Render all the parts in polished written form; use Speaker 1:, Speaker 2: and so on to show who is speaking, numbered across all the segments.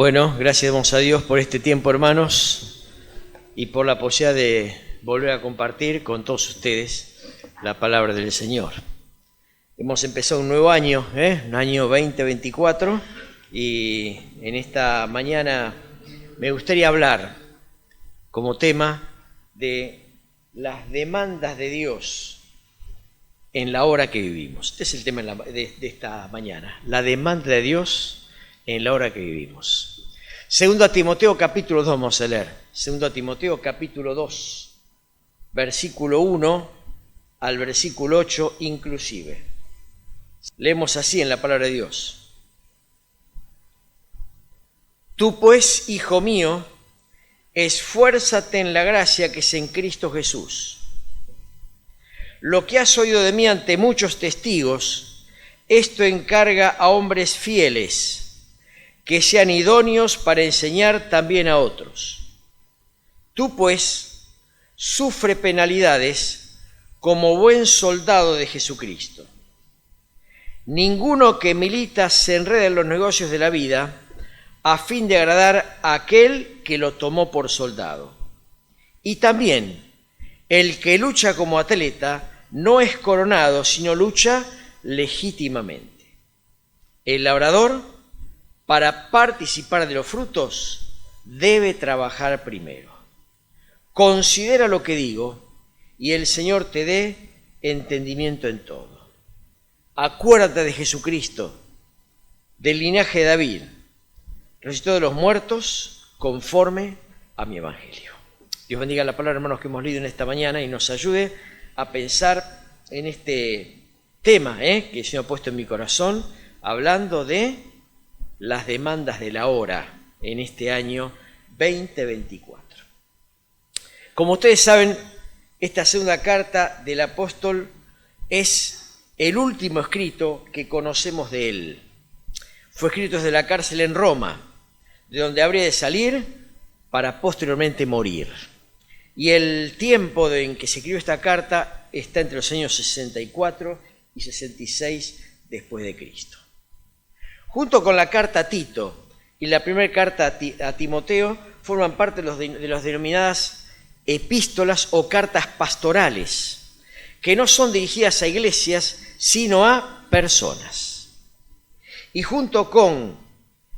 Speaker 1: Bueno, gracias damos a Dios por este tiempo, hermanos, y por la posibilidad de volver a compartir con todos ustedes la palabra del Señor. Hemos empezado un nuevo año, un año 2024, y en esta mañana me gustaría hablar como tema de las demandas de Dios en la hora que vivimos. Este es el tema de esta mañana, la demanda de Dios en la hora que vivimos. Segundo a Timoteo capítulo 2 vamos a leer. Segundo a Timoteo capítulo 2, versículo 1 al versículo 8 inclusive. Leemos así en la palabra de Dios. Tú pues, hijo mío, esfuérzate en la gracia que es en Cristo Jesús. Lo que has oído de mí ante muchos testigos, esto encarga a hombres fieles, que sean idóneos para enseñar también a otros. Tú, pues, sufre penalidades como buen soldado de Jesucristo. Ninguno que milita se enreda en los negocios de la vida a fin de agradar a aquel que lo tomó por soldado. Y también el que lucha como atleta no es coronado, sino lucha legítimamente. El labrador, para participar de los frutos, debe trabajar primero. Considera lo que digo, y el Señor te dé entendimiento en todo. Acuérdate de Jesucristo, del linaje de David, resucitó de los muertos conforme a mi evangelio. Dios bendiga la palabra, hermanos, que hemos leído en esta mañana y nos ayude a pensar en este tema que el Señor ha puesto en mi corazón, hablando de las demandas de la hora en este año 2024. Como ustedes saben, esta segunda carta del apóstol es el último escrito que conocemos de él. Fue escrito desde la cárcel en Roma, de donde habría de salir para posteriormente morir. Y el tiempo en que se escribió esta carta está entre los años 64 y 66 después de Cristo. Junto con la carta a Tito y la primera carta a Timoteo, forman parte de las denominadas epístolas o cartas pastorales, que no son dirigidas a iglesias, sino a personas. Y junto con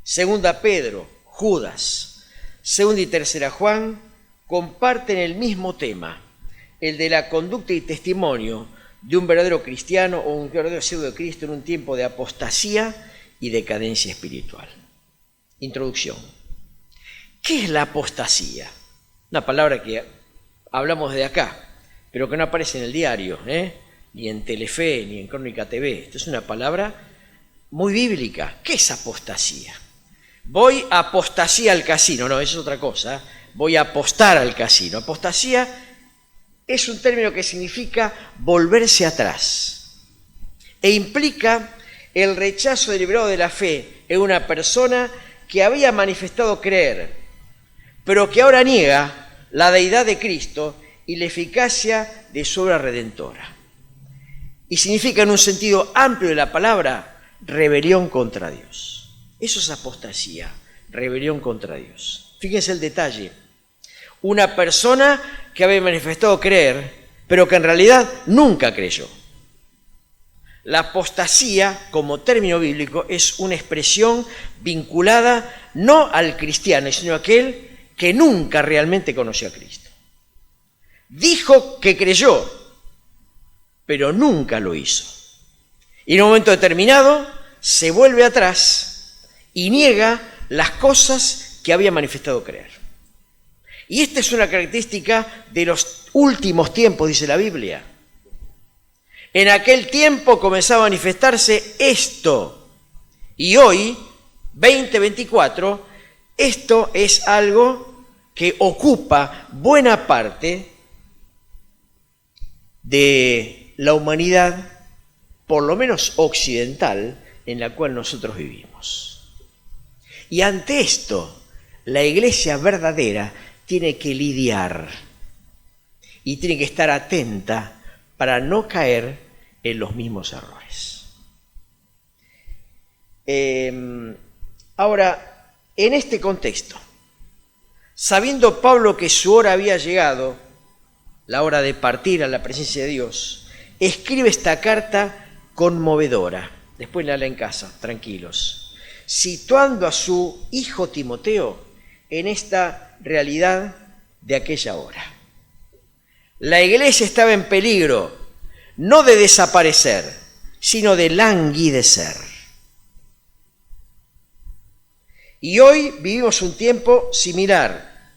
Speaker 1: segunda Pedro, Judas, segunda y tercera Juan, comparten el mismo tema, el de la conducta y testimonio de un verdadero cristiano o un verdadero siervo de Cristo en un tiempo de apostasía y decadencia espiritual. Introducción. ¿Qué es la apostasía? Una palabra que hablamos de acá, pero que no aparece en el diario, ni en Telefe, ni en Crónica TV. Esto es una palabra muy bíblica. ¿Qué es apostasía? Voy a apostasía al casino. No, eso es otra cosa. Voy a apostar al casino. Apostasía es un término que significa volverse atrás e implica el rechazo deliberado de la fe en una persona que había manifestado creer, pero que ahora niega la deidad de Cristo y la eficacia de su obra redentora. Y significa, en un sentido amplio de la palabra, rebelión contra Dios. Eso es apostasía, rebelión contra Dios. Fíjense el detalle. Una persona que había manifestado creer, pero que en realidad nunca creyó. La apostasía, como término bíblico, es una expresión vinculada no al cristiano, sino a aquel que nunca realmente conoció a Cristo. Dijo que creyó, pero nunca lo hizo. Y en un momento determinado se vuelve atrás y niega las cosas que había manifestado creer. Y esta es una característica de los últimos tiempos, dice la Biblia. En aquel tiempo comenzaba a manifestarse esto. Y hoy, 2024, esto es algo que ocupa buena parte de la humanidad, por lo menos occidental, en la cual nosotros vivimos. Y ante esto, la iglesia verdadera tiene que lidiar y tiene que estar atenta para no caer en los mismos errores. Ahora, En este contexto, sabiendo Pablo que su hora había llegado, la hora de partir a la presencia de Dios, escribe esta carta conmovedora. Después la leen en casa, tranquilos, situando a su hijo Timoteo en esta realidad de aquella hora. La iglesia estaba en peligro, no de desaparecer, sino de languidecer. Y hoy vivimos un tiempo similar,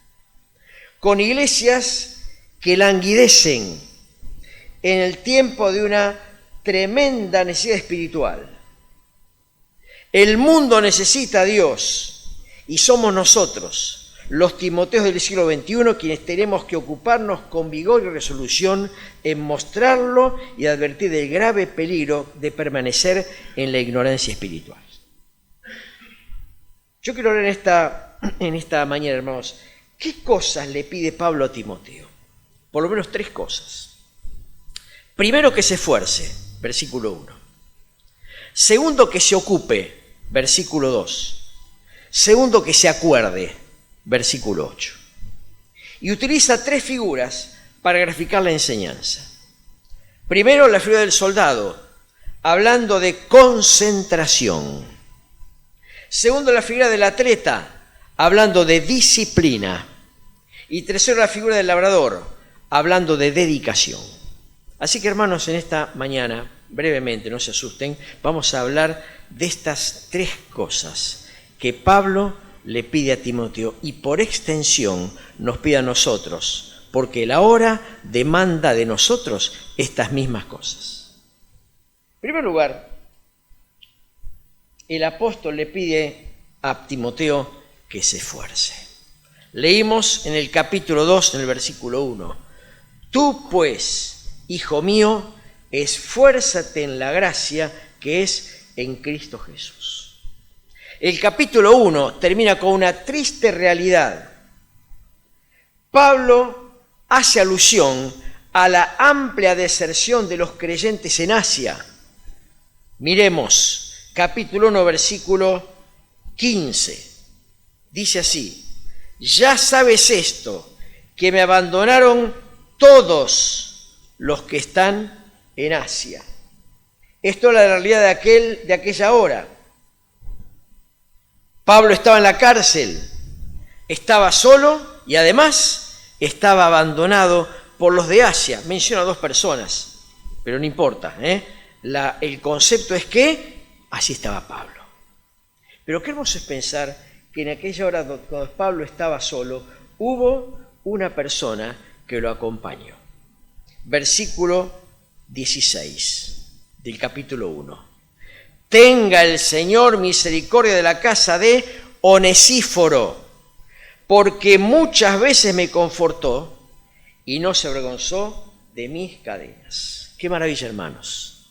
Speaker 1: con iglesias que languidecen en el tiempo de una tremenda necesidad espiritual. El mundo necesita a Dios y somos nosotros, los Timoteos del siglo XXI, quienes tenemos que ocuparnos con vigor y resolución en mostrarlo y advertir del grave peligro de permanecer en la ignorancia espiritual. Yo quiero hablar en esta mañana, hermanos, ¿qué cosas le pide Pablo a Timoteo? Por lo menos 3 cosas. Primero, que se esfuerce, versículo 1. Segundo, que se ocupe, versículo 2. Segundo, que se acuerde, versículo 8. Y utiliza 3 figuras para graficar la enseñanza. Primero, la figura del soldado, hablando de concentración. Segundo, la figura del atleta, hablando de disciplina. Y tercero, la figura del labrador, hablando de dedicación. Así que, hermanos, en esta mañana, brevemente, no se asusten, vamos a hablar de estas 3 cosas que Pablo le pide a Timoteo y por extensión nos pide a nosotros, porque la hora demanda de nosotros estas mismas cosas. En primer lugar, el apóstol le pide a Timoteo que se esfuerce. Leímos en el capítulo 2, en el versículo 1, tú pues, hijo mío, esfuérzate en la gracia que es en Cristo Jesús. El capítulo 1 termina con una triste realidad. Pablo hace alusión a la amplia deserción de los creyentes en Asia. Miremos, capítulo 1, versículo 15. Dice así, ya sabes esto, que me abandonaron todos los que están en Asia. Esto es la realidad de aquella hora. Pablo estaba en la cárcel, estaba solo y además estaba abandonado por los de Asia. Menciona 2 personas, pero no importa, el concepto es que así estaba Pablo. Pero qué hermoso es pensar que en aquella hora cuando Pablo estaba solo, hubo una persona que lo acompañó. Versículo 16 del capítulo 1. Tenga el Señor misericordia de la casa de Onesíforo, porque muchas veces me confortó y no se avergonzó de mis cadenas. Qué maravilla, hermanos.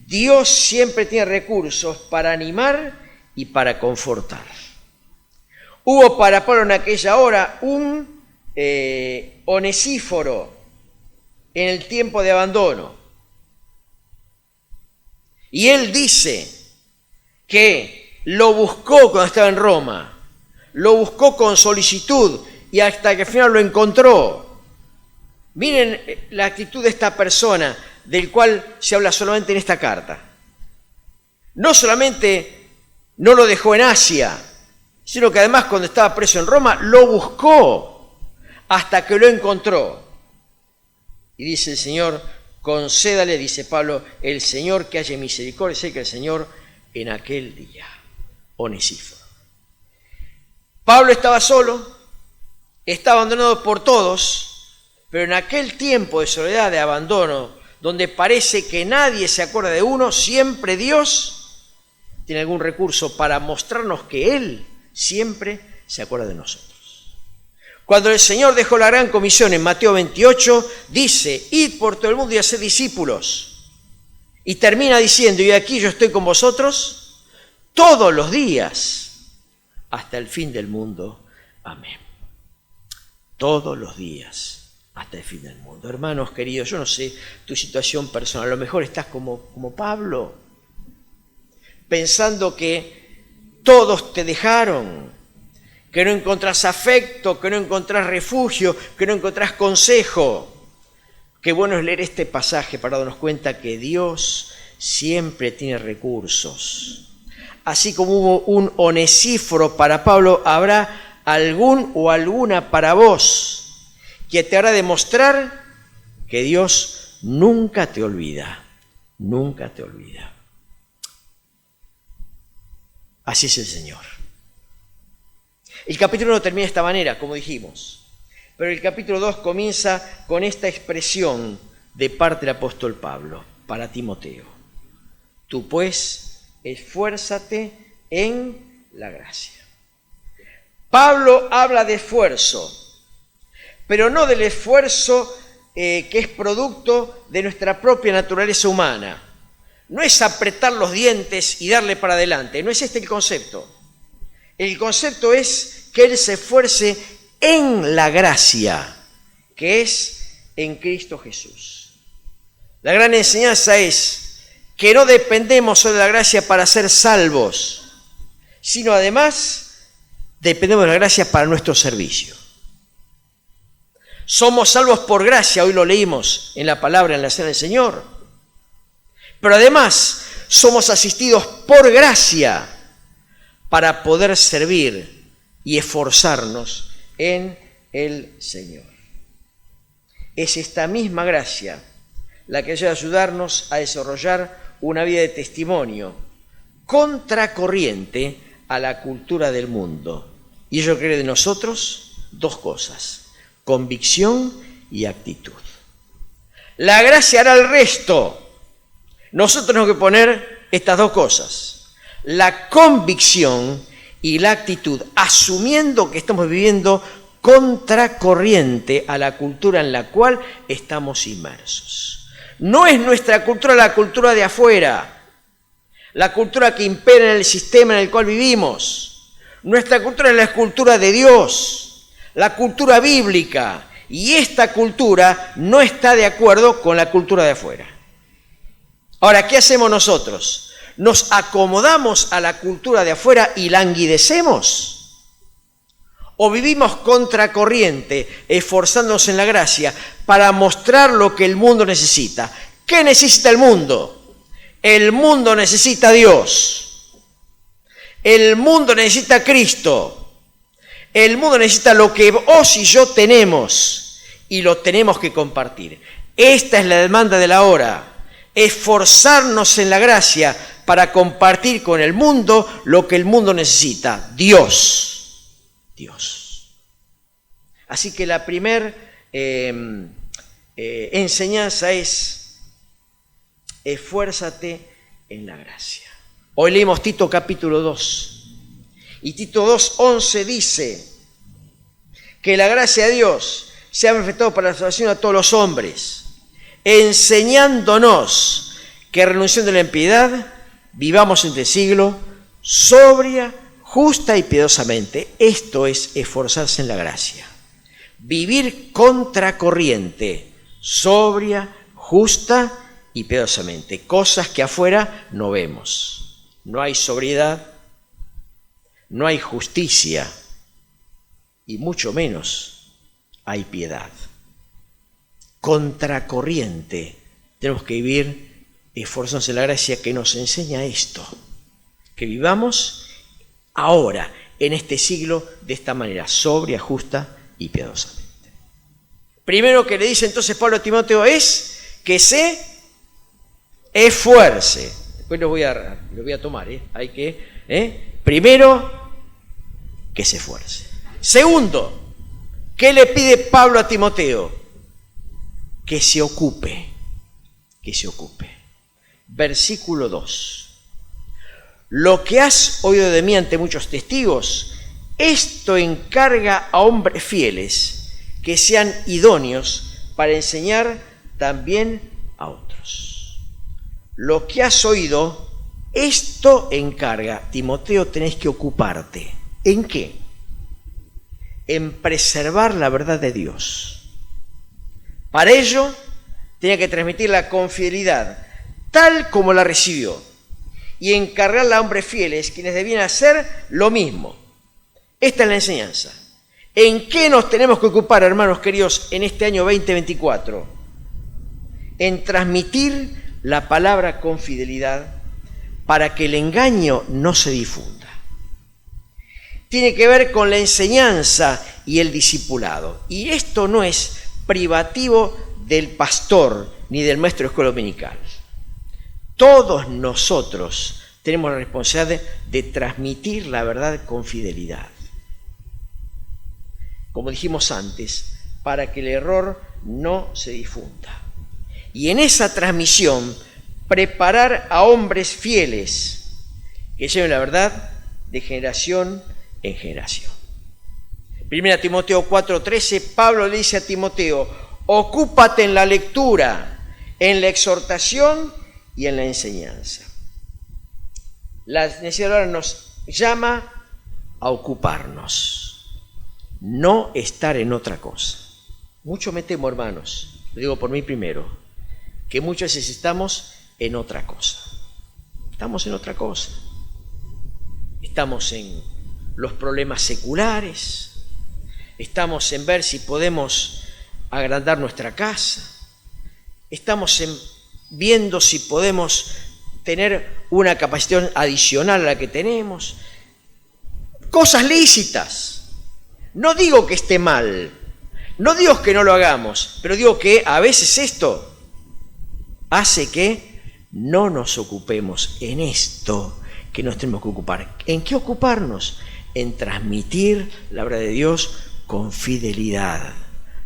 Speaker 1: Dios siempre tiene recursos para animar y para confortar. Hubo para Pablo en aquella hora un Onesíforo en el tiempo de abandono. Y él dice que lo buscó cuando estaba en Roma, lo buscó con solicitud y hasta que al final lo encontró. Miren la actitud de esta persona, del cual se habla solamente en esta carta. No solamente no lo dejó en Asia, sino que además cuando estaba preso en Roma, lo buscó hasta que lo encontró. Y dice el Señor, concédale, dice Pablo, el Señor que haya misericordia, sé que el Señor en aquel día. Onesíforo. Pablo estaba solo, estaba abandonado por todos, pero en aquel tiempo de soledad, de abandono, donde parece que nadie se acuerda de uno, siempre Dios tiene algún recurso para mostrarnos que Él siempre se acuerda de nosotros. Cuando el Señor dejó la gran comisión en Mateo 28, dice, id por todo el mundo y haced discípulos. Y termina diciendo, y aquí yo estoy con vosotros todos los días, hasta el fin del mundo. Amén. Todos los días, hasta el fin del mundo. Hermanos queridos, yo no sé tu situación personal, a lo mejor estás como Pablo, pensando que todos te dejaron, que no encontrás afecto, que no encontrás refugio, que no encontrás consejo. Qué bueno es leer este pasaje para darnos cuenta que Dios siempre tiene recursos. Así como hubo un Onesíforo para Pablo, habrá algún o alguna para vos que te hará demostrar que Dios nunca te olvida, nunca te olvida. Así es el Señor. El capítulo 1 termina de esta manera, como dijimos, pero el capítulo 2 comienza con esta expresión de parte del apóstol Pablo para Timoteo. Tú pues, esfuérzate en la gracia. Pablo habla de esfuerzo, pero no del esfuerzo que es producto de nuestra propia naturaleza humana. No es apretar los dientes y darle para adelante, no es este el concepto. El concepto es que él se esfuerce en la gracia, que es en Cristo Jesús. La gran enseñanza es que no dependemos solo de la gracia para ser salvos, sino además dependemos de la gracia para nuestro servicio. Somos salvos por gracia, hoy lo leímos en la palabra en la cena del Señor, pero además somos asistidos por gracia para poder servir y esforzarnos en el Señor. Es esta misma gracia la que debe ayudarnos a desarrollar una vida de testimonio contracorriente a la cultura del mundo. Y ello requiere de nosotros dos cosas: convicción y actitud. La gracia hará el resto. Nosotros tenemos que poner estas dos cosas: la convicción y la actitud, asumiendo que estamos viviendo contracorriente a la cultura en la cual estamos inmersos. No es nuestra cultura la cultura de afuera, la cultura que impera en el sistema en el cual vivimos. Nuestra cultura es la cultura de Dios, la cultura bíblica, y esta cultura no está de acuerdo con la cultura de afuera. Ahora, ¿qué hacemos nosotros? ¿Nos acomodamos a la cultura de afuera y languidecemos? ¿O vivimos contracorriente, esforzándonos en la gracia para mostrar lo que el mundo necesita? ¿Qué necesita el mundo? El mundo necesita a Dios. El mundo necesita a Cristo. El mundo necesita lo que vos y yo tenemos y lo tenemos que compartir. Esta es la demanda de la hora. Esforzarnos en la gracia para compartir con el mundo lo que el mundo necesita: Dios. Así que la primera enseñanza es: esfuérzate en la gracia. Hoy leímos Tito capítulo 2, y Tito 2:11 dice que la gracia de Dios se ha manifestado para la salvación a todos los hombres, enseñándonos que renunciando a la impiedad vivamos en este siglo sobria, justa y piadosamente. Esto es esforzarse en la gracia. Vivir contracorriente, sobria, justa y piadosamente. Cosas que afuera no vemos. No hay sobriedad, no hay justicia y mucho menos hay piedad. Contracorriente. Tenemos que vivir esforzándonos en la gracia que nos enseña esto. Que vivamos ahora, en este siglo, de esta manera, sobria, justa y piadosamente. Primero que le dice entonces Pablo a Timoteo es que se esfuerce. Después lo voy a tomar, hay que, primero, que se esfuerce. Segundo, ¿qué le pide Pablo a Timoteo? Que se ocupe, que se ocupe. Versículo 2. Lo que has oído de mí ante muchos testigos, esto encarga a hombres fieles que sean idóneos para enseñar también a otros. Lo que has oído, esto encarga. Timoteo, tenés que ocuparte. ¿En qué? En preservar la verdad de Dios. Para ello, tenía que transmitirla con fidelidad, tal como la recibió, y encargarla a hombres fieles, quienes debían hacer lo mismo. Esta es la enseñanza. ¿En qué nos tenemos que ocupar, hermanos queridos, en este año 2024? En transmitir la palabra con fidelidad para que el engaño no se difunda. Tiene que ver con la enseñanza y el discipulado. Y esto no es privativo del pastor ni del maestro de escuela dominical. Todos nosotros tenemos la responsabilidad de transmitir la verdad con fidelidad. Como dijimos antes, para que el error no se difunda. Y en esa transmisión, preparar a hombres fieles que lleven la verdad de generación en generación. 1 Timoteo 4:13, Pablo le dice a Timoteo, ocúpate en la lectura, en la exhortación y en la enseñanza. La necesidad ahora nos llama a ocuparnos. No estar en otra cosa. Mucho me temo, hermanos, lo digo por mí primero, que muchas veces estamos en otra cosa. Estamos en otra cosa. Estamos en los problemas seculares, estamos en ver si podemos agrandar nuestra casa, estamos viendo si podemos tener una capacidad adicional a la que tenemos. Cosas lícitas. No digo que esté mal, no digo que no lo hagamos, pero digo que a veces esto hace que no nos ocupemos en esto que nos tenemos que ocupar. ¿En qué ocuparnos? En transmitir la verdad de Dios con fidelidad,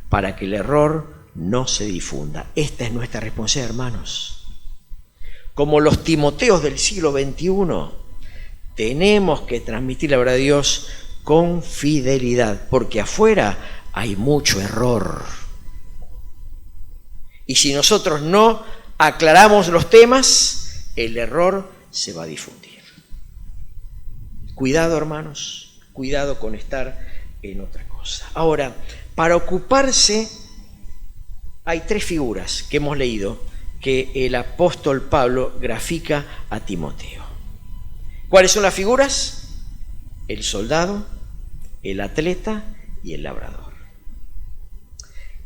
Speaker 1: para que el error no se difunda. Esta es nuestra responsabilidad, hermanos. Como los Timoteos del siglo XXI, tenemos que transmitir la verdad de Dios con fidelidad, porque afuera hay mucho error. Y si nosotros no aclaramos los temas, el error se va a difundir. Cuidado, hermanos, cuidado con estar en otra cosa. Ahora, para ocuparse, hay tres figuras que hemos leído que el apóstol Pablo grafica a Timoteo. ¿Cuáles son las figuras? El soldado, el atleta y el labrador.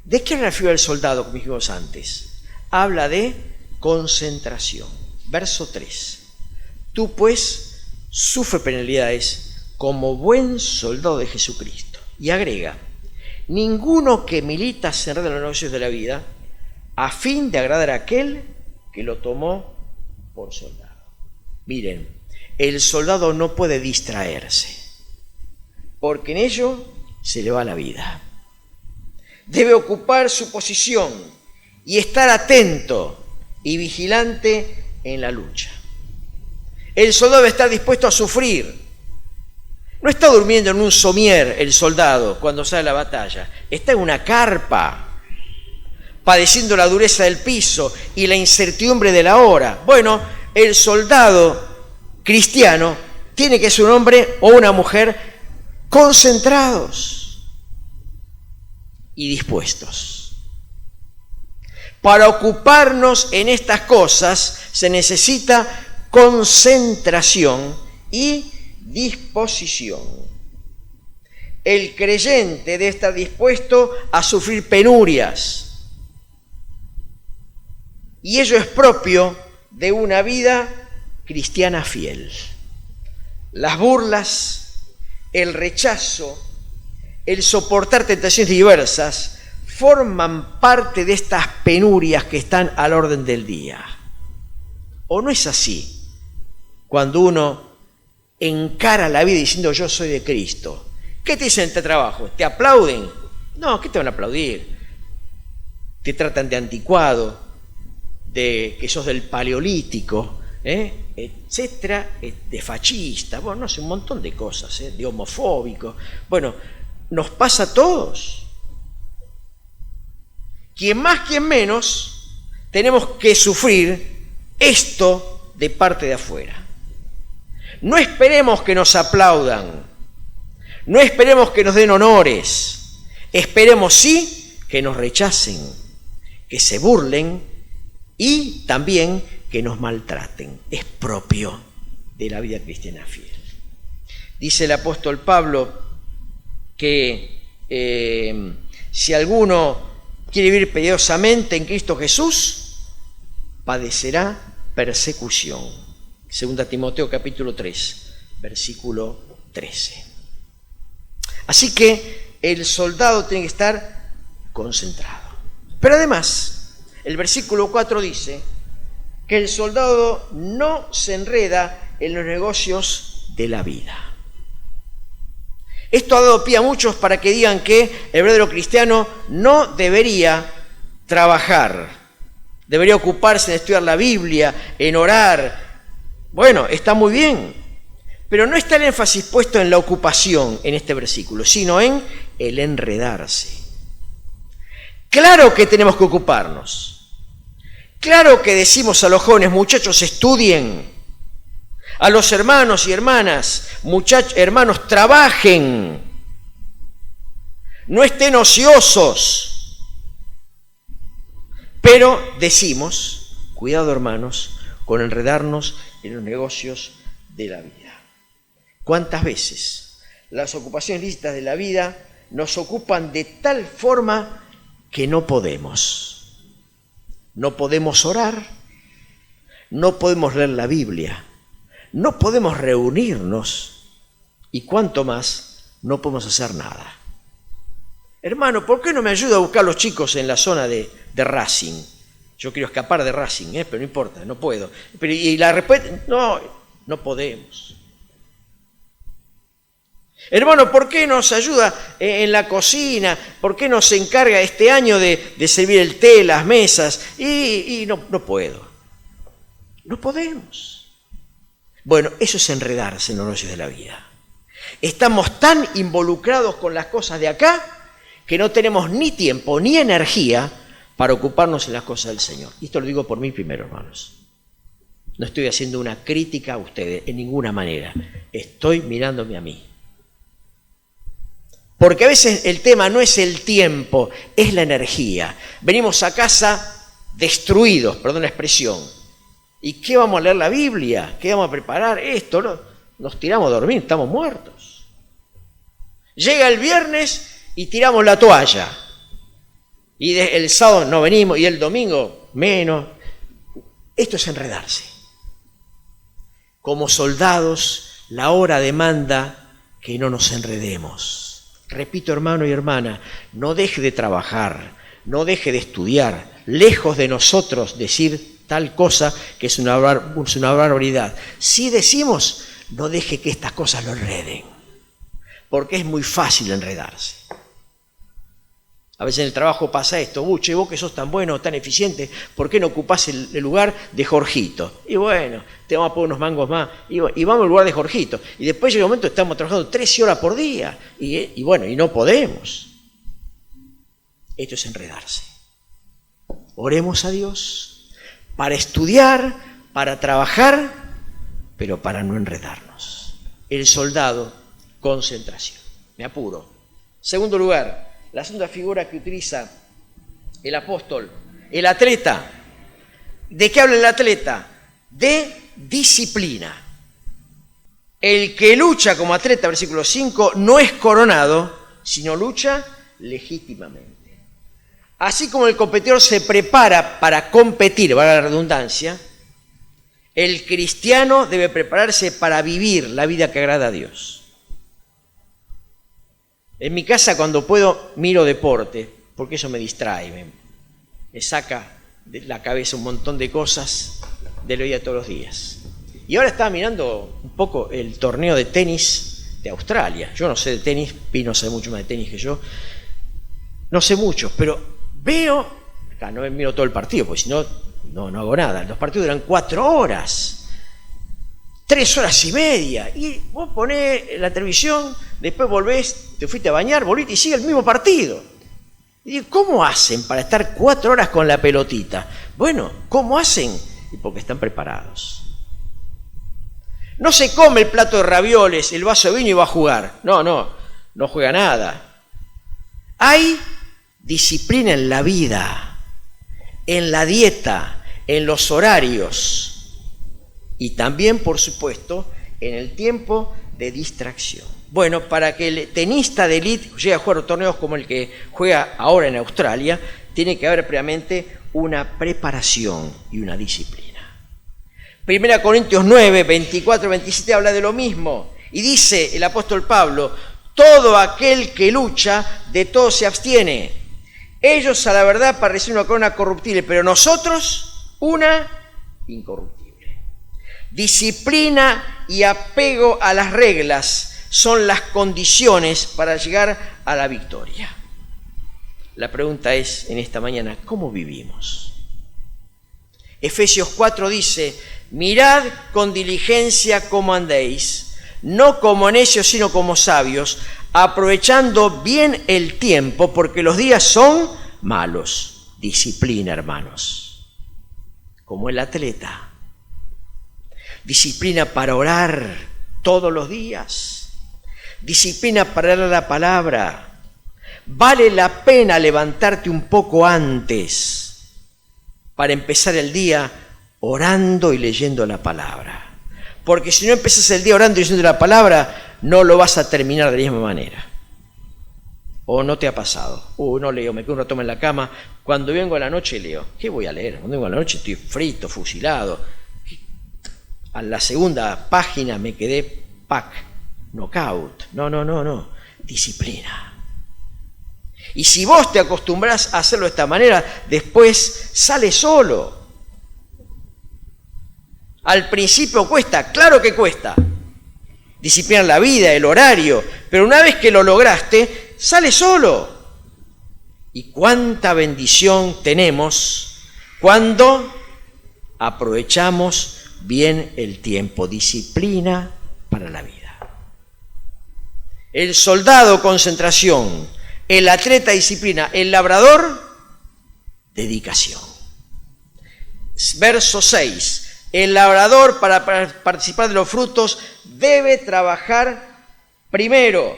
Speaker 1: ¿De qué habla la figura del soldado, como dijimos antes? Habla de concentración. Verso 3. Tú pues sufre penalidades como buen soldado de Jesucristo. Y agrega, ninguno que milita se enreda en los negocios de la vida a fin de agradar a aquel que lo tomó por soldado. Miren, el soldado no puede distraerse, porque en ello se le va la vida. Debe ocupar su posición y estar atento y vigilante en la lucha. El soldado debe estar dispuesto a sufrir. No está durmiendo en un somier el soldado cuando sale a la batalla. Está en una carpa, padeciendo la dureza del piso y la incertidumbre de la hora. Bueno, el soldado cristiano tiene que ser un hombre o una mujer concentrados y dispuestos. Para ocuparnos en estas cosas se necesita concentración y disposición. El creyente debe estar dispuesto a sufrir penurias, y ello es propio de una vida cristiana fiel. Las burlas, el rechazo, el soportar tentaciones diversas forman parte de estas penurias que están al orden del día. ¿O no es así? Cuando uno encara la vida diciendo yo soy de Cristo, ¿qué te dicen en este trabajo? ¿Te aplauden? No, ¿qué te van a aplaudir? Te tratan de anticuado, de que sos del paleolítico, etcétera, de fascista, bueno, no sé, un montón de cosas, de homofóbico. Bueno, nos pasa a todos. Quien más, quien menos, tenemos que sufrir esto de parte de afuera. No esperemos que nos aplaudan, no esperemos que nos den honores, esperemos sí que nos rechacen, que se burlen y también que nos maltraten. Es propio de la vida cristiana fiel. Dice el apóstol Pablo que si alguno quiere vivir piadosamente en Cristo Jesús, padecerá persecución. 2 Timoteo capítulo 3, versículo 13. Así que el soldado tiene que estar concentrado. Pero además, el versículo 4 dice que el soldado no se enreda en los negocios de la vida. Esto ha dado pie a muchos para que digan que el verdadero cristiano no debería trabajar, debería ocuparse en estudiar la Biblia, en orar. Bueno, está muy bien, pero no está el énfasis puesto en la ocupación en este versículo, sino en el enredarse. Claro que tenemos que ocuparnos. Claro que decimos a los jóvenes, muchachos, estudien. A los hermanos y hermanas, hermanos, trabajen. No estén ociosos. Pero decimos, cuidado hermanos, con enredarnos en los negocios de la vida. ¿Cuántas veces las ocupaciones lícitas de la vida nos ocupan de tal forma que no podemos? No podemos orar, no podemos leer la Biblia, no podemos reunirnos y cuanto más no podemos hacer nada. Hermano, ¿por qué no me ayuda a buscar a los chicos en la zona de Racing? Yo quiero escapar de Racing, pero no importa, no puedo. Y la respuesta, no podemos. Hermano, ¿por qué nos ayuda en la cocina? ¿Por qué nos encarga este año de servir el té, las mesas? Y no puedo. No podemos. Bueno, eso es enredarse en los negocios de la vida. Estamos tan involucrados con las cosas de acá que no tenemos ni tiempo ni energía para ocuparnos en las cosas del Señor. Y esto lo digo por mí primero, hermanos. No estoy haciendo una crítica a ustedes en ninguna manera. Estoy mirándome a mí. Porque a veces el tema no es el tiempo, es la energía. Venimos a casa destruidos, perdón la expresión. ¿Y qué vamos a leer la Biblia? ¿Qué vamos a preparar? Esto, ¿no? Nos tiramos a dormir, estamos muertos. Llega el viernes y tiramos la toalla. Y el sábado no venimos y el domingo menos. Esto es enredarse. Como soldados, la hora demanda que no nos enredemos. Repito, hermano y hermana, no deje de trabajar, no deje de estudiar. Lejos de nosotros decir tal cosa que es una barbaridad. Si decimos, no deje que estas cosas lo enreden, porque es muy fácil enredarse. A veces en el trabajo pasa esto, che, vos que sos tan bueno, tan eficiente, ¿por qué no ocupás el lugar de Jorgito? Y bueno, te vamos a poner unos mangos más, y vamos al lugar de Jorgito. Y después llega un momento, estamos trabajando 13 horas por día, y bueno, y no podemos. Esto es enredarse. Oremos a Dios para estudiar, para trabajar, pero para no enredarnos. El soldado, concentración. Me apuro. Segundo lugar, la segunda figura que utiliza el apóstol, el atleta. ¿De qué habla el atleta? De disciplina. El que lucha como atleta, versículo 5, no es coronado, sino lucha legítimamente. Así como el competidor se prepara para competir, valga la redundancia, el cristiano debe prepararse para vivir la vida que agrada a Dios. En mi casa, cuando puedo, miro deporte, porque eso me distrae, me saca de la cabeza un montón de cosas de lo de todos los días. Y ahora estaba mirando un poco el torneo de tenis de Australia. Yo no sé de tenis, Pino sabe mucho más de tenis que yo. No sé mucho, pero veo, acá no me miro todo el partido, porque si no, no hago nada. Los partidos duran 4 horas, 3 horas y media. Y vos ponés la televisión, después volvés, te fuiste a bañar, volviste y sigue el mismo partido. Y digo, ¿cómo hacen para estar 4 horas con la pelotita? Bueno, ¿cómo hacen? Y porque están preparados. No se come el plato de ravioles, el vaso de vino y va a jugar. No juega nada. Hay disciplina en la vida, en la dieta, en los horarios y también, por supuesto, en el tiempo de distracción. Bueno, para que el tenista de élite llegue a jugar torneos como el que juega ahora en Australia, tiene que haber previamente una preparación y una disciplina. 1 Corintios 9, 24, 27 habla de lo mismo. Y dice el apóstol Pablo, todo aquel que lucha, de todo se abstiene. Ellos a la verdad para recibir una corona corruptible, pero nosotros una incorruptible. Disciplina y apego a las reglas son las condiciones para llegar a la victoria. La pregunta es en esta mañana, ¿cómo vivimos? Efesios 4 dice, mirad con diligencia cómo andéis, no como necios sino como sabios, aprovechando bien el tiempo, porque los días son malos. Disciplina, hermanos, como el atleta. Disciplina para orar todos los días. Disciplina para leer la palabra. Vale la pena levantarte un poco antes para empezar el día orando y leyendo la palabra. Porque si no empiezas el día orando y leyendo la palabra, no lo vas a terminar de la misma manera. ¿O no te ha pasado? No leo, me quedo un rato en la cama. Cuando vengo a la noche leo. ¿Qué voy a leer? Cuando vengo a la noche estoy frito, fusilado. A la segunda página me quedé knockout. No. Disciplina. Y si vos te acostumbrás a hacerlo de esta manera, después sale solo. Al principio cuesta, claro que cuesta. Disciplinar la vida, el horario, pero una vez que lo lograste, sale solo. Y cuánta bendición tenemos cuando aprovechamos bien el tiempo. Disciplina para la vida. El soldado, concentración. El atleta, disciplina. El labrador, dedicación. Verso 6. El labrador, para participar de los frutos, debe trabajar primero.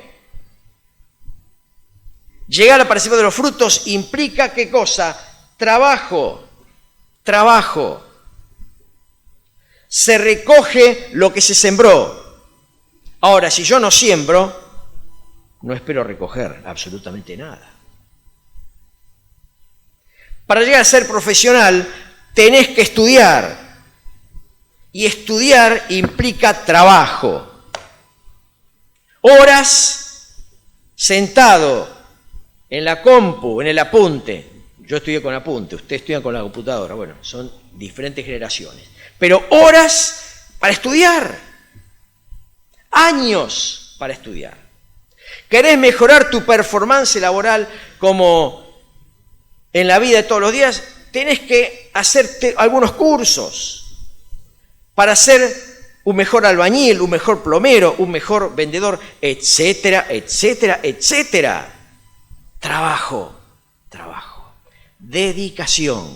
Speaker 1: Llegar a participar de los frutos implica ¿qué cosa? Trabajo. Se recoge lo que se sembró. Ahora, si yo no siembro, no espero recoger absolutamente nada. Para llegar a ser profesional, tenés que estudiar. Y estudiar implica trabajo. Horas sentado en la compu, en el apunte. Yo estudié con apunte, ustedes estudian con la computadora. Bueno, son diferentes generaciones. Pero horas para estudiar. Años para estudiar. ¿Querés mejorar tu performance laboral como en la vida de todos los días? Tenés que hacerte algunos cursos para ser un mejor albañil, un mejor plomero, un mejor vendedor, etcétera, etcétera, etcétera. Trabajo. Dedicación.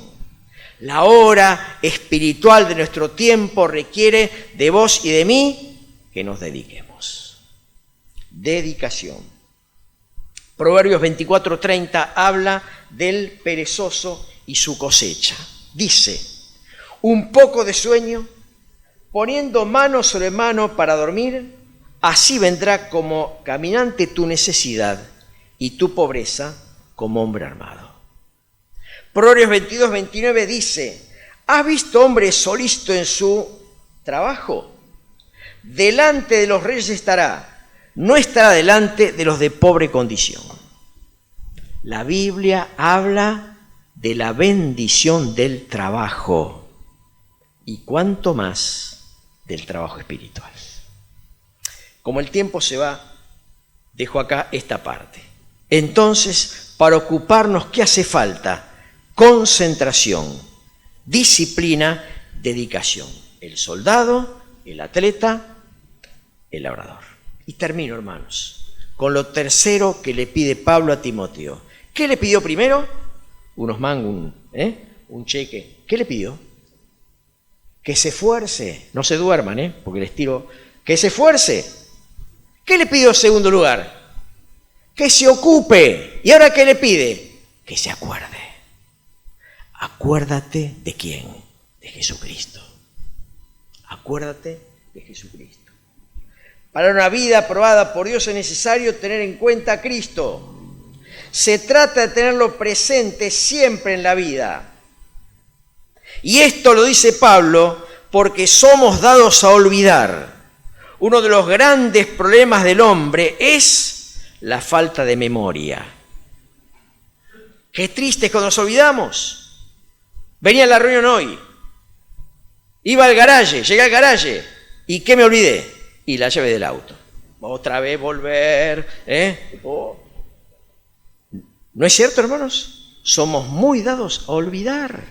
Speaker 1: La hora espiritual de nuestro tiempo requiere de vos y de mí que nos dediquemos. Dedicación. Proverbios 24:30 habla del perezoso y su cosecha. Dice, un poco de sueño, poniendo mano sobre mano para dormir, así vendrá como caminante tu necesidad y tu pobreza como hombre armado. Proverbios 22:29 dice, ¿has visto hombre solícito en su trabajo? Delante de los reyes estará, no estará delante de los de pobre condición. La Biblia habla de la bendición del trabajo y cuánto más del trabajo espiritual. Como el tiempo se va, dejo acá esta parte. Entonces, para ocuparnos, ¿qué hace falta? Concentración, disciplina, dedicación. El soldado, el atleta, el labrador. Y termino, hermanos, con lo tercero que le pide Pablo a Timoteo. ¿Qué le pidió primero? Unos mangos, un cheque. ¿Qué le pidió? Que se esfuerce, no se duerman, porque les tiro. Que se esfuerce. ¿Qué le pidió en segundo lugar? Que se ocupe. ¿Y ahora qué le pide? Que se acuerde. Acuérdate de quién, de Jesucristo. Acuérdate de Jesucristo. Para una vida aprobada por Dios es necesario tener en cuenta a Cristo. Se trata de tenerlo presente siempre en la vida. Y esto lo dice Pablo porque somos dados a olvidar. Uno de los grandes problemas del hombre es la falta de memoria. Qué triste es cuando nos olvidamos. Venía a la reunión hoy. Iba al garaje, llegué al garaje. ¿Y qué me olvidé? Y la llave del auto. Otra vez volver. ¿No es cierto, hermanos? Somos muy dados a olvidar.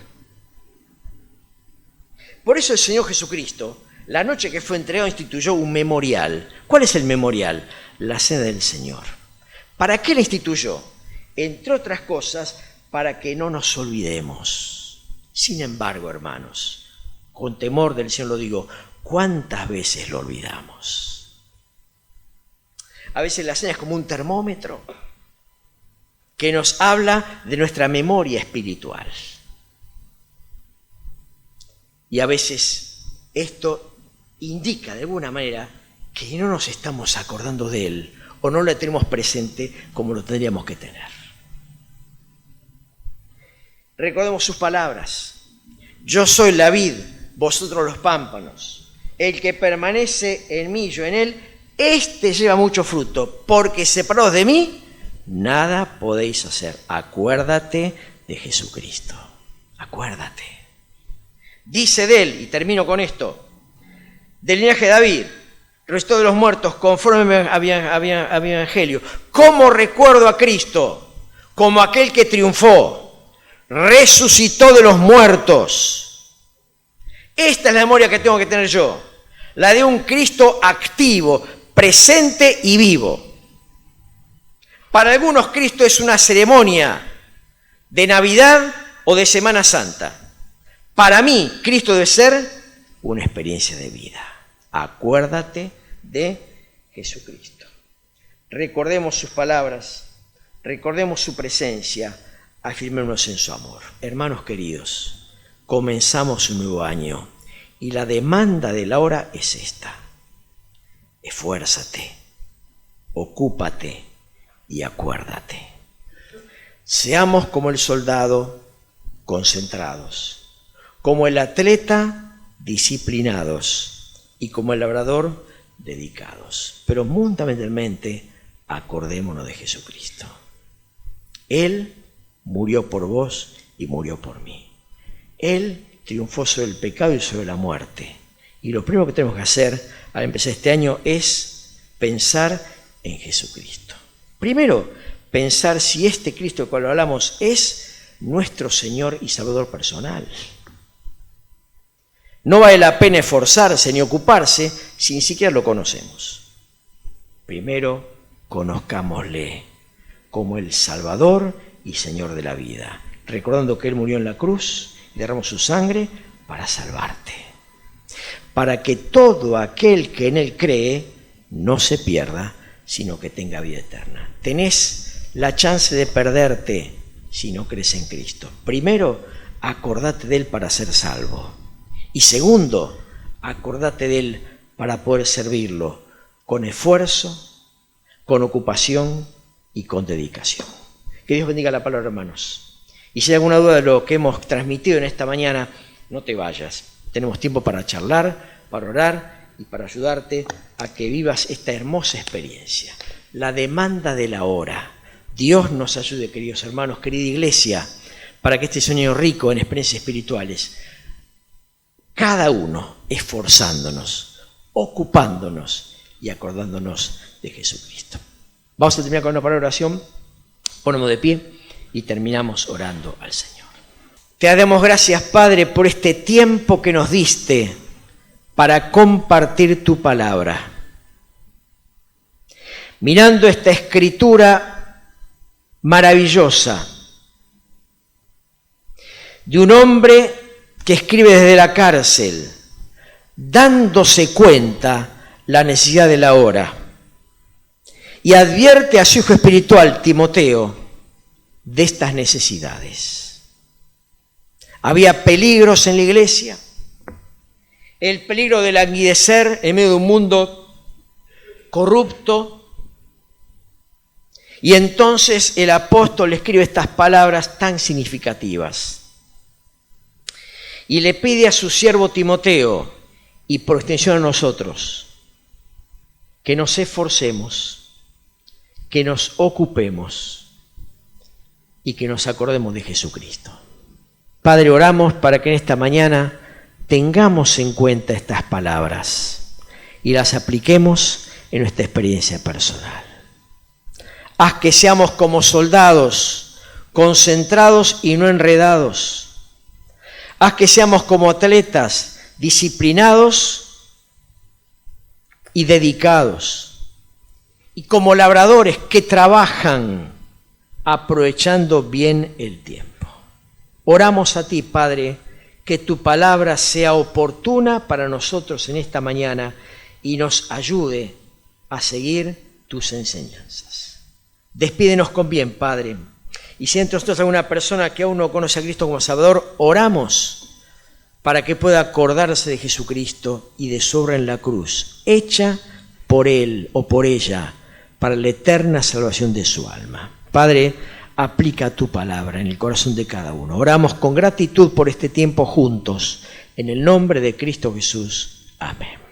Speaker 1: Por eso el Señor Jesucristo, la noche que fue entregado, instituyó un memorial. ¿Cuál es el memorial? La cena del Señor. ¿Para qué la instituyó? Entre otras cosas, para que no nos olvidemos. Sin embargo, hermanos, con temor del Señor lo digo, ¿cuántas veces lo olvidamos? A veces la cena es como un termómetro que nos habla de nuestra memoria espiritual. Y a veces esto indica de alguna manera que no nos estamos acordando de Él o no lo tenemos presente como lo tendríamos que tener. Recordemos sus palabras. Yo soy la vid, vosotros los pámpanos. El que permanece en mí, yo en él, este lleva mucho fruto, porque separados de mí, nada podéis hacer. Acuérdate de Jesucristo. Acuérdate. Dice de él, y termino con esto, del linaje de David, resucitó de los muertos, conforme a Evangelio. ¿Cómo recuerdo a Cristo? Como aquel que triunfó, resucitó de los muertos. Esta es la memoria que tengo que tener yo, la de un Cristo activo, presente y vivo. Para algunos Cristo es una ceremonia de Navidad o de Semana Santa. Para mí, Cristo debe ser una experiencia de vida. Acuérdate de Jesucristo. Recordemos sus palabras, recordemos su presencia, afirmémonos en su amor. Hermanos queridos, comenzamos un nuevo año y la demanda de la hora es esta. Esfuérzate, ocúpate y acuérdate. Seamos como el soldado, concentrados, como el atleta, disciplinados, y como el labrador, dedicados. Pero fundamentalmente, acordémonos de Jesucristo. Él murió por vos y murió por mí. Él triunfó sobre el pecado y sobre la muerte. Y lo primero que tenemos que hacer al empezar este año es pensar en Jesucristo. Primero, pensar si este Cristo del cual hablamos es nuestro Señor y Salvador personal. No vale la pena esforzarse ni ocuparse si ni siquiera lo conocemos. Primero, conozcámosle como el Salvador y Señor de la vida, recordando que Él murió en la cruz y derramó su sangre para salvarte, para que todo aquel que en Él cree no se pierda, sino que tenga vida eterna. Tenés la chance de perderte si no crees en Cristo. Primero, acordate de Él para ser salvo. Y segundo, acordate de Él para poder servirlo con esfuerzo, con ocupación y con dedicación. Que Dios bendiga la palabra, hermanos. Y si hay alguna duda de lo que hemos transmitido en esta mañana, no te vayas. Tenemos tiempo para charlar, para orar y para ayudarte a que vivas esta hermosa experiencia. La demanda de la hora. Dios nos ayude, queridos hermanos, querida iglesia, para que este sueño rico en experiencias espirituales, cada uno esforzándonos, ocupándonos y acordándonos de Jesucristo. Vamos a terminar con una palabra de oración. Ponemos de pie y terminamos orando al Señor. Te damos gracias, Padre, por este tiempo que nos diste para compartir tu palabra. Mirando esta escritura maravillosa de un hombre que escribe desde la cárcel, dándose cuenta la necesidad de la hora, y advierte a su hijo espiritual, Timoteo, de estas necesidades. Había peligros en la iglesia, el peligro de languidecer en medio de un mundo corrupto. Y entonces el apóstol escribe estas palabras tan significativas. Y le pide a su siervo Timoteo, y por extensión a nosotros, que nos esforcemos, que nos ocupemos y que nos acordemos de Jesucristo. Padre, oramos para que en esta mañana tengamos en cuenta estas palabras y las apliquemos en nuestra experiencia personal. Haz que seamos como soldados, concentrados y no enredados. Haz que seamos como atletas, disciplinados y dedicados. Y como labradores que trabajan aprovechando bien el tiempo. Oramos a ti, Padre, que tu palabra sea oportuna para nosotros en esta mañana y nos ayude a seguir tus enseñanzas. Despídenos con bien, Padre. Y si entre nosotros hay alguna persona que aún no conoce a Cristo como Salvador, oramos para que pueda acordarse de Jesucristo y de su obra en la cruz, hecha por Él o por ella, para la eterna salvación de su alma. Padre, aplica tu palabra en el corazón de cada uno. Oramos con gratitud por este tiempo juntos. En el nombre de Cristo Jesús. Amén.